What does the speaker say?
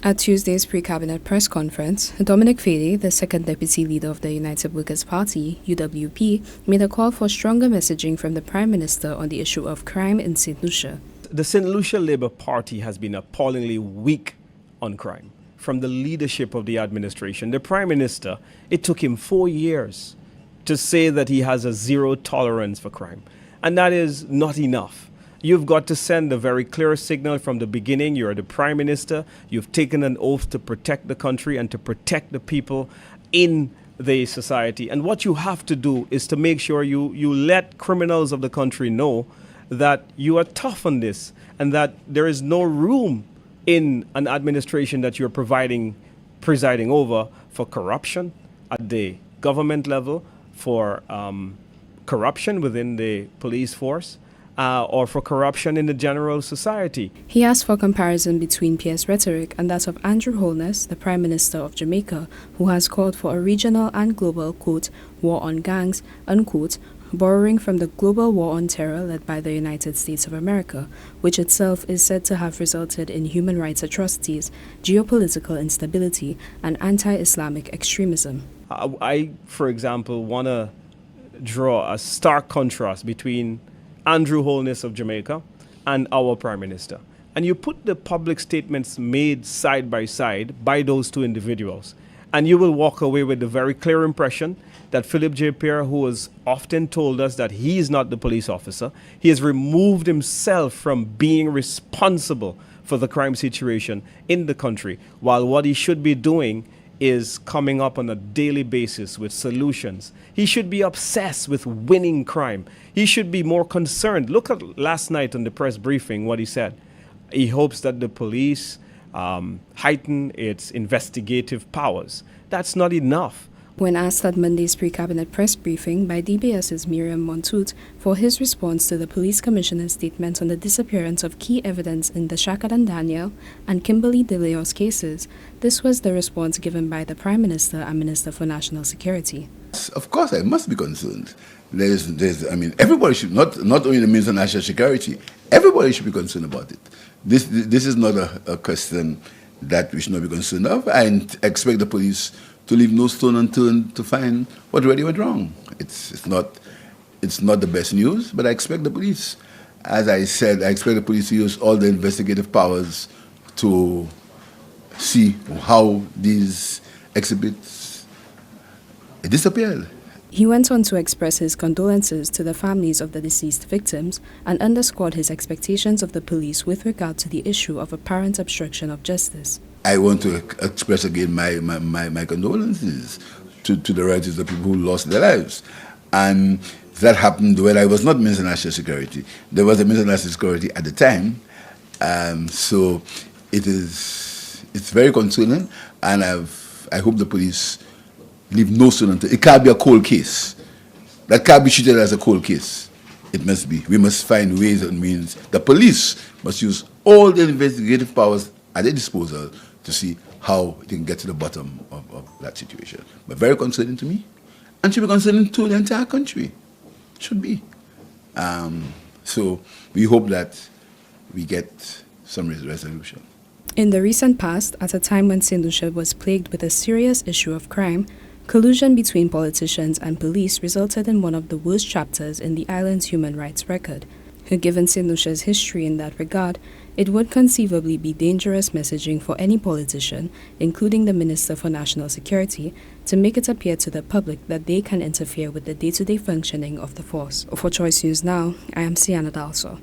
At Tuesday's pre-cabinet press conference, Dominic Fede, the second deputy leader of the United Workers' Party, UWP, made a call for stronger messaging from the Prime Minister on the issue of crime in St. Lucia. The St. Lucia Labour Party has been appallingly weak on crime. From the leadership of the administration, the Prime Minister, it took him 4 years to say that he has a zero tolerance for crime. And that is not enough. You've got to send a very clear signal from the beginning. You're the Prime Minister. You've taken an oath to protect the country and to protect the people in the society. And what you have to do is to make sure you let criminals of the country know that you are tough on this and that there is no room in an administration that you're presiding over for corruption at the government level, for corruption within the police force, or for corruption in the general society. He asked for comparison between Pierre's rhetoric and that of Andrew Holness, the Prime Minister of Jamaica, who has called for a regional and global, quote, war on gangs, unquote, borrowing from the global war on terror led by the United States of America, which itself is said to have resulted in human rights atrocities, geopolitical instability, and anti-Islamic extremism. I, for example, want to draw a stark contrast between Andrew Holness of Jamaica and our Prime Minister. And you put the public statements made side by side by those two individuals, and you will walk away with the very clear impression that Philip J. Pierre, who has often told us that he is not the police officer, he has removed himself from being responsible for the crime situation in the country, while what he should be doing is coming up on a daily basis with solutions. He should be obsessed with winning crime. He should be more concerned. Look at last night on the press briefing what he said. He hopes that the police heighten its investigative powers. That's not enough. When asked at Monday's pre-cabinet press briefing by DBS's Miriam Montoute for his response to the police commissioner's statement on the disappearance of key evidence in the Shakadan Daniel and Kimberly De Leos cases, this was the response given by the Prime Minister and Minister for National Security. Of course, I must be concerned. Everybody should, not only the Minister of National Security, everybody should be concerned about it. This is not a question that we should not be concerned of. I expect the police to leave no stone unturned to find what really went wrong. It's not the best news, but I expect the police, as I said, I expect the police to use all the investigative powers to see how these exhibits disappeared. He went on to express his condolences to the families of the deceased victims and underscored his expectations of the police with regard to the issue of apparent obstruction of justice. I want to express again my condolences to the relatives of people who lost their lives. And that happened when I was not Minister of National Security. There was a Minister of National Security at the time. So it's very concerning, and I hope the police leave no stone unturned. It can't be a cold case. That can't be treated as a cold case. It must be. We must find ways and means. The police must use all the investigative powers at their disposal to see how they can get to the bottom of that situation. But very concerning to me, and should be concerning to the entire country. Should be. So we hope that we get some resolution. In the recent past, at a time when St. Lucia was plagued with a serious issue of crime, collusion between politicians and police resulted in one of the worst chapters in the island's human rights record. Given St. Lucia's history in that regard, it would conceivably be dangerous messaging for any politician, including the Minister for National Security, to make it appear to the public that they can interfere with the day-to-day functioning of the force. For Choice News Now, I am Cianna Dalsan.